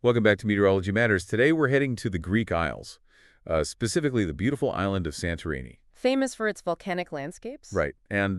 Welcome back to Meteorology Matters. Today we're heading to the Greek Isles, specifically the beautiful island of Santorini. Famous for its volcanic landscapes? Right. And,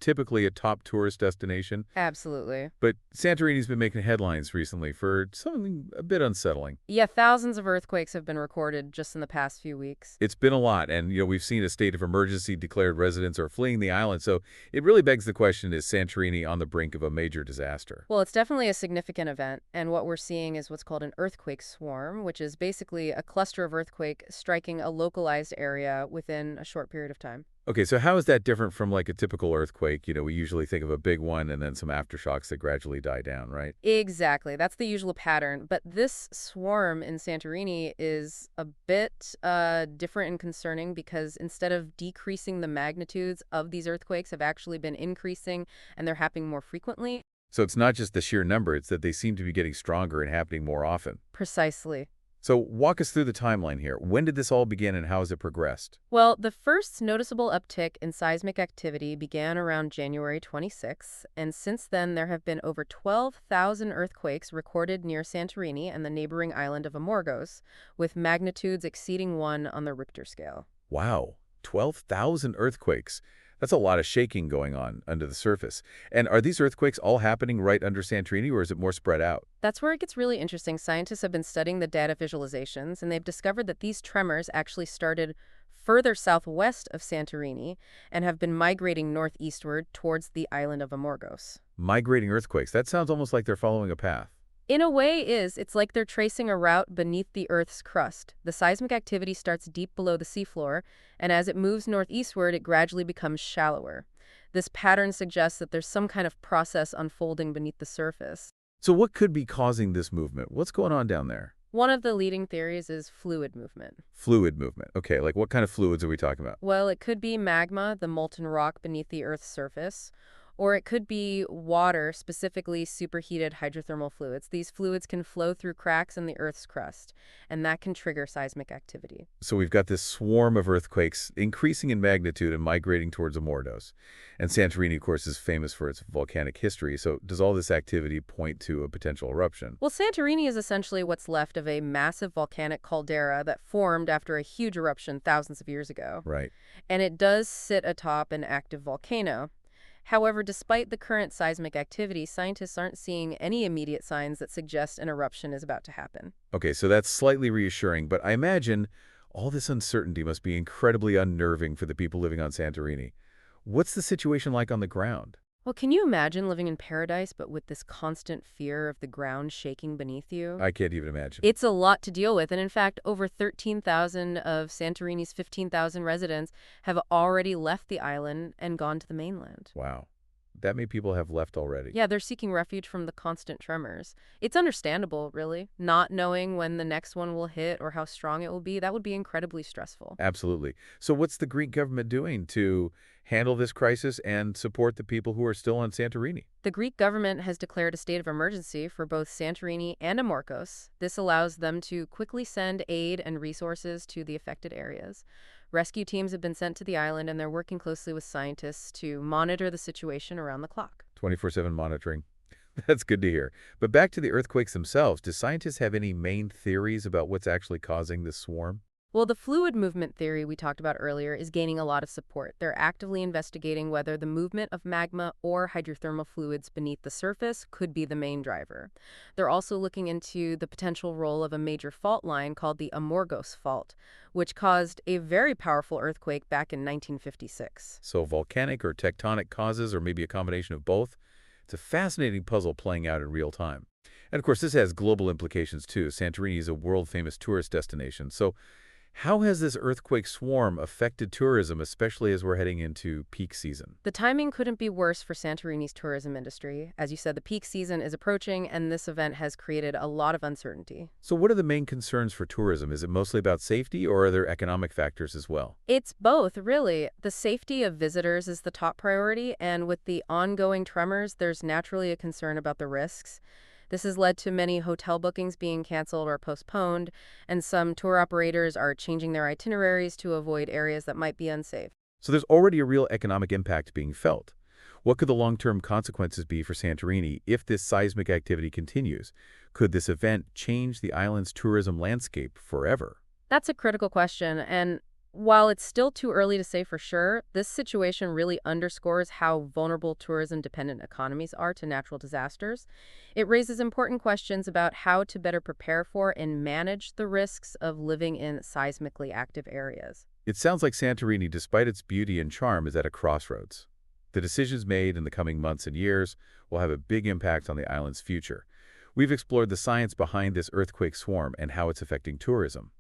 typically a top tourist destination. Absolutely. But Santorini's been making headlines recently for something a bit unsettling. Yeah, thousands of earthquakes have been recorded just in the past few weeks. It's been a lot, and, we've seen a state of emergency declared. Residents are fleeing the island, so it really begs the question, is Santorini on the brink of a major disaster? Well, it's definitely a significant event, and what we're seeing is what's called an earthquake swarm, which is basically a cluster of earthquake striking a localized area within a short period of time. Okay, so how is that different from like a typical earthquake? We usually think of a big one and then some aftershocks that gradually die down, right? Exactly. That's the usual pattern. But this swarm in Santorini is a bit different and concerning because instead of decreasing, the magnitudes of these earthquakes have actually been increasing, and they're happening more frequently. So it's not just the sheer number, it's that they seem to be getting stronger and happening more often. Precisely. So walk us through the timeline here. When did this all begin and how has it progressed? Well, the first noticeable uptick in seismic activity began around January 26, and since then there have been over 12,000 earthquakes recorded near Santorini and the neighboring island of Amorgos, with magnitudes exceeding 1 on the Richter scale. Wow, 12,000 earthquakes. That's a lot of shaking going on under the surface. And are these earthquakes all happening right under Santorini, or is it more spread out? That's where it gets really interesting. Scientists have been studying the data visualizations, and they've discovered that these tremors actually started further southwest of Santorini and have been migrating northeastward towards the island of Amorgos. Migrating earthquakes. That sounds almost like they're following a path. In a way, it's like they're tracing a route beneath the Earth's crust. The seismic activity starts deep below the seafloor, and as it moves northeastward, it gradually becomes shallower. This pattern suggests that there's some kind of process unfolding beneath the surface. So what could be causing this movement? What's going on down there? One of the leading theories is fluid movement. Fluid movement. Okay, like what kind of fluids are we talking about? Well, it could be magma, the molten rock beneath the Earth's surface, or it could be water, specifically superheated hydrothermal fluids. These fluids can flow through cracks in the Earth's crust, and that can trigger seismic activity. So we've got this swarm of earthquakes increasing in magnitude and migrating towards Amorgos. And Santorini, of course, is famous for its volcanic history. So does all this activity point to a potential eruption? Well, Santorini is essentially what's left of a massive volcanic caldera that formed after a huge eruption thousands of years ago. Right. And it does sit atop an active volcano. However, despite the current seismic activity, scientists aren't seeing any immediate signs that suggest an eruption is about to happen. Okay, so that's slightly reassuring, but I imagine all this uncertainty must be incredibly unnerving for the people living on Santorini. What's the situation like on the ground? Well, can you imagine living in paradise but with this constant fear of the ground shaking beneath you? I can't even imagine. It's a lot to deal with, and in fact, over 13,000 of Santorini's 15,000 residents have already left the island and gone to the mainland. Wow. That many people have left already. Yeah, they're seeking refuge from the constant tremors. It's understandable, really. Not knowing when the next one will hit or how strong it will be, that would be incredibly stressful. Absolutely. So what's the Greek government doing to handle this crisis and support the people who are still on Santorini? The Greek government has declared a state of emergency for both Santorini and Amorgos. This allows them to quickly send aid and resources to the affected areas. Rescue teams have been sent to the island, and they're working closely with scientists to monitor the situation around the clock. 24/7 monitoring. That's good to hear. But back to the earthquakes themselves, do scientists have any main theories about what's actually causing this swarm? Well, the fluid movement theory we talked about earlier is gaining a lot of support. They're actively investigating whether the movement of magma or hydrothermal fluids beneath the surface could be the main driver. They're also looking into the potential role of a major fault line called the Amorgos Fault, which caused a very powerful earthquake back in 1956. So volcanic or tectonic causes, or maybe a combination of both? It's a fascinating puzzle playing out in real time. And of course, this has global implications too. Santorini is a world-famous tourist destination. So how has this earthquake swarm affected tourism, especially as we're heading into peak season? The timing couldn't be worse for Santorini's tourism industry. As you said, the peak season is approaching, and this event has created a lot of uncertainty. So what are the main concerns for tourism? Is it mostly about safety, or are there economic factors as well? It's both, really. The safety of visitors is the top priority, and with the ongoing tremors, there's naturally a concern about the risks. This has led to many hotel bookings being canceled or postponed, and some tour operators are changing their itineraries to avoid areas that might be unsafe. So there's already a real economic impact being felt. What could the long-term consequences be for Santorini if this seismic activity continues? Could this event change the island's tourism landscape forever? That's a critical question, and while it's still too early to say for sure, this situation really underscores how vulnerable tourism-dependent economies are to natural disasters. It raises important questions about how to better prepare for and manage the risks of living in seismically active areas. It sounds like Santorini, despite its beauty and charm, is at a crossroads. The decisions made in the coming months and years will have a big impact on the island's future. We've explored the science behind this earthquake swarm and how it's affecting tourism.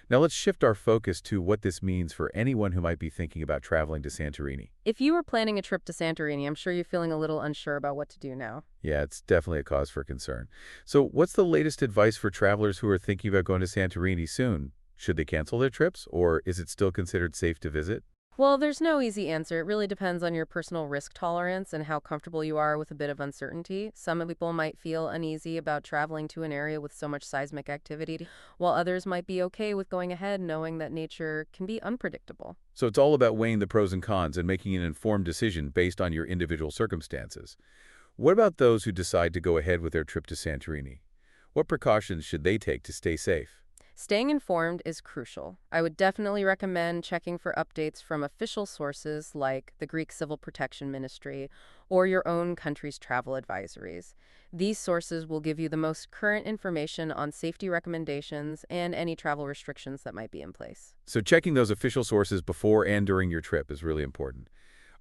Now let's shift our focus to what this means for anyone who might be thinking about traveling to Santorini. If you were planning a trip to Santorini, I'm sure you're feeling a little unsure about what to do now. Yeah, it's definitely a cause for concern. So what's the latest advice for travelers who are thinking about going to Santorini soon? Should they cancel their trips, or is it still considered safe to visit? Well, there's no easy answer. It really depends on your personal risk tolerance and how comfortable you are with a bit of uncertainty. Some people might feel uneasy about traveling to an area with so much seismic activity, while others might be okay with going ahead knowing that nature can be unpredictable. So it's all about weighing the pros and cons and making an informed decision based on your individual circumstances. What about those who decide to go ahead with their trip to Santorini? What precautions should they take to stay safe? Staying informed is crucial. I would definitely recommend checking for updates from official sources like the Greek Civil Protection Ministry or your own country's travel advisories. These sources will give you the most current information on safety recommendations and any travel restrictions that might be in place. So checking those official sources before and during your trip is really important.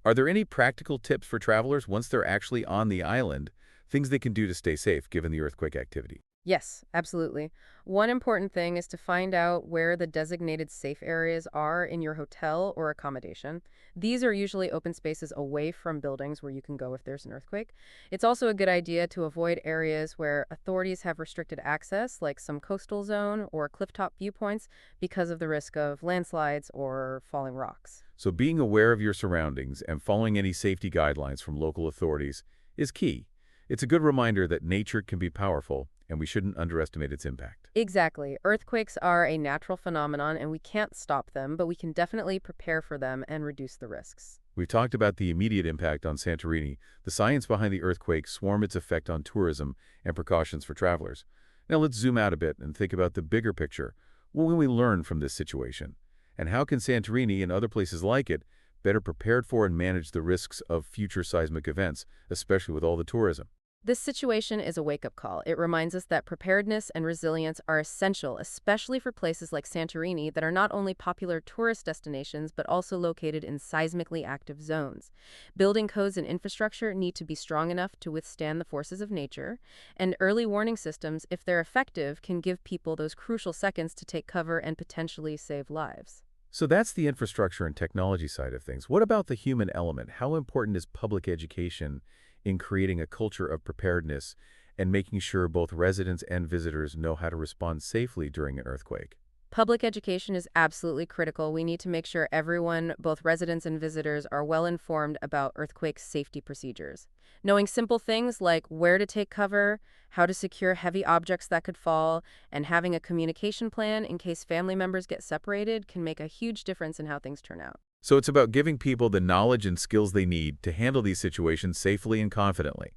Are there any practical tips for travelers once they're actually on the island, things they can do to stay safe given the earthquake activity? Yes, absolutely. One important thing is to find out where the designated safe areas are in your hotel or accommodation. These are usually open spaces away from buildings where you can go if there's an earthquake. It's also a good idea to avoid areas where authorities have restricted access, like some coastal zone or clifftop viewpoints, because of the risk of landslides or falling rocks. So being aware of your surroundings and following any safety guidelines from local authorities is key. It's a good reminder that nature can be powerful, and we shouldn't underestimate its impact. Exactly. Earthquakes are a natural phenomenon and we can't stop them, but we can definitely prepare for them and reduce the risks. We've talked about the immediate impact on Santorini, the science behind the earthquake swarm, its effect on tourism, and precautions for travelers. Now let's zoom out a bit and think about the bigger picture. What will we learn from this situation? And how can Santorini and other places like it better prepared for and manage the risks of future seismic events, especially with all the tourism? This situation is a wake-up call. It reminds us that preparedness and resilience are essential, especially for places like Santorini that are not only popular tourist destinations but also located in seismically active zones. Building codes and infrastructure need to be strong enough to withstand the forces of nature, and early warning systems, if they're effective, can give people those crucial seconds to take cover and potentially save lives. So that's the infrastructure and technology side of things. What about the human element? How important is public education in creating a culture of preparedness and making sure both residents and visitors know how to respond safely during an earthquake? Public education is absolutely critical. We need to make sure everyone, both residents and visitors, are well informed about earthquake safety procedures. Knowing simple things like where to take cover, how to secure heavy objects that could fall, and having a communication plan in case family members get separated can make a huge difference in how things turn out. So it's about giving people the knowledge and skills they need to handle these situations safely and confidently.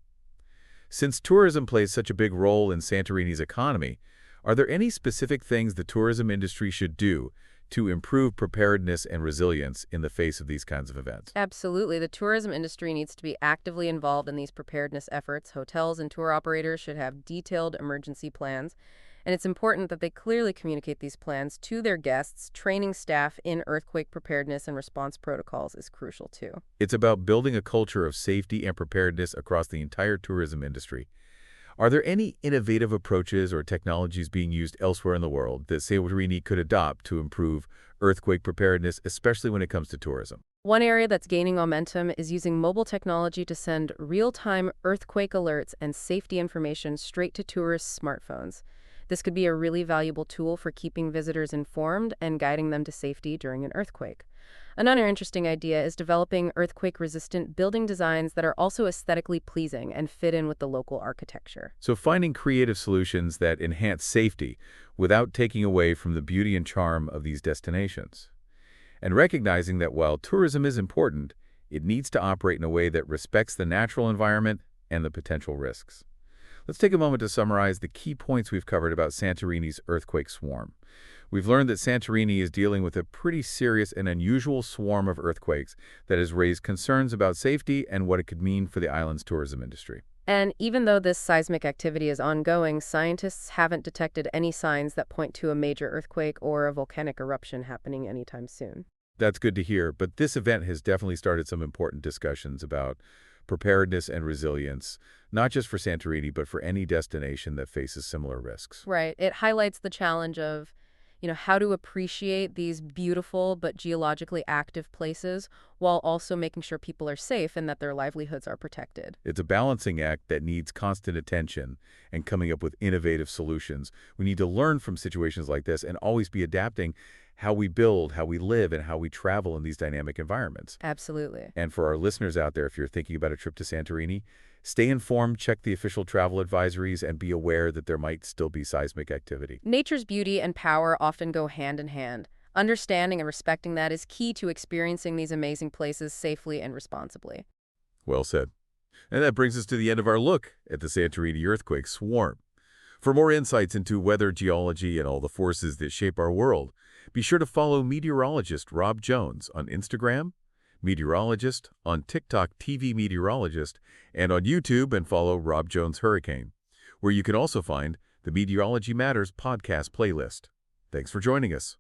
Since tourism plays such a big role in Santorini's economy, are there any specific things the tourism industry should do to improve preparedness and resilience in the face of these kinds of events? Absolutely. The tourism industry needs to be actively involved in these preparedness efforts. Hotels and tour operators should have detailed emergency plans, and it's important that they clearly communicate these plans to their guests. Training staff in earthquake preparedness and response protocols is crucial too. It's about building a culture of safety and preparedness across the entire tourism industry. Are there any innovative approaches or technologies being used elsewhere in the world that Santorini could adopt to improve earthquake preparedness, especially when it comes to tourism? One area that's gaining momentum is using mobile technology to send real-time earthquake alerts and safety information straight to tourists' smartphones. This could be a really valuable tool for keeping visitors informed and guiding them to safety during an earthquake. Another interesting idea is developing earthquake-resistant building designs that are also aesthetically pleasing and fit in with the local architecture. So finding creative solutions that enhance safety without taking away from the beauty and charm of these destinations. And recognizing that while tourism is important, It needs to operate in a way that respects the natural environment and the potential risks. Let's take a moment to summarize the key points we've covered about Santorini's earthquake swarm. We've learned that Santorini is dealing with a pretty serious and unusual swarm of earthquakes that has raised concerns about safety and what it could mean for the island's tourism industry. And even though this seismic activity is ongoing, scientists haven't detected any signs that point to a major earthquake or a volcanic eruption happening anytime soon. That's good to hear, but this event has definitely started some important discussions about preparedness and resilience, not just for Santorini, but for any destination that faces similar risks. Right. It highlights the challenge of, how to appreciate these beautiful but geologically active places while also making sure people are safe and that their livelihoods are protected. It's a balancing act that needs constant attention and coming up with innovative solutions. We need to learn from situations like this and always be adapting how we build, how we live, and how we travel in these dynamic environments. Absolutely. And for our listeners out there, if you're thinking about a trip to Santorini, stay informed, check the official travel advisories, and be aware that there might still be seismic activity. Nature's beauty and power often go hand in hand. Understanding and respecting that is key to experiencing these amazing places safely and responsibly. Well said. And that brings us to the end of our look at the Santorini earthquake swarm. For more insights into weather, geology, and all the forces that shape our world, be sure to follow meteorologist Rob Jones on Instagram, meteorologist on TikTok TV Meteorologist, and on YouTube and follow Rob Jones Hurricane, where you can also find the Meteorology Matters podcast playlist. Thanks for joining us.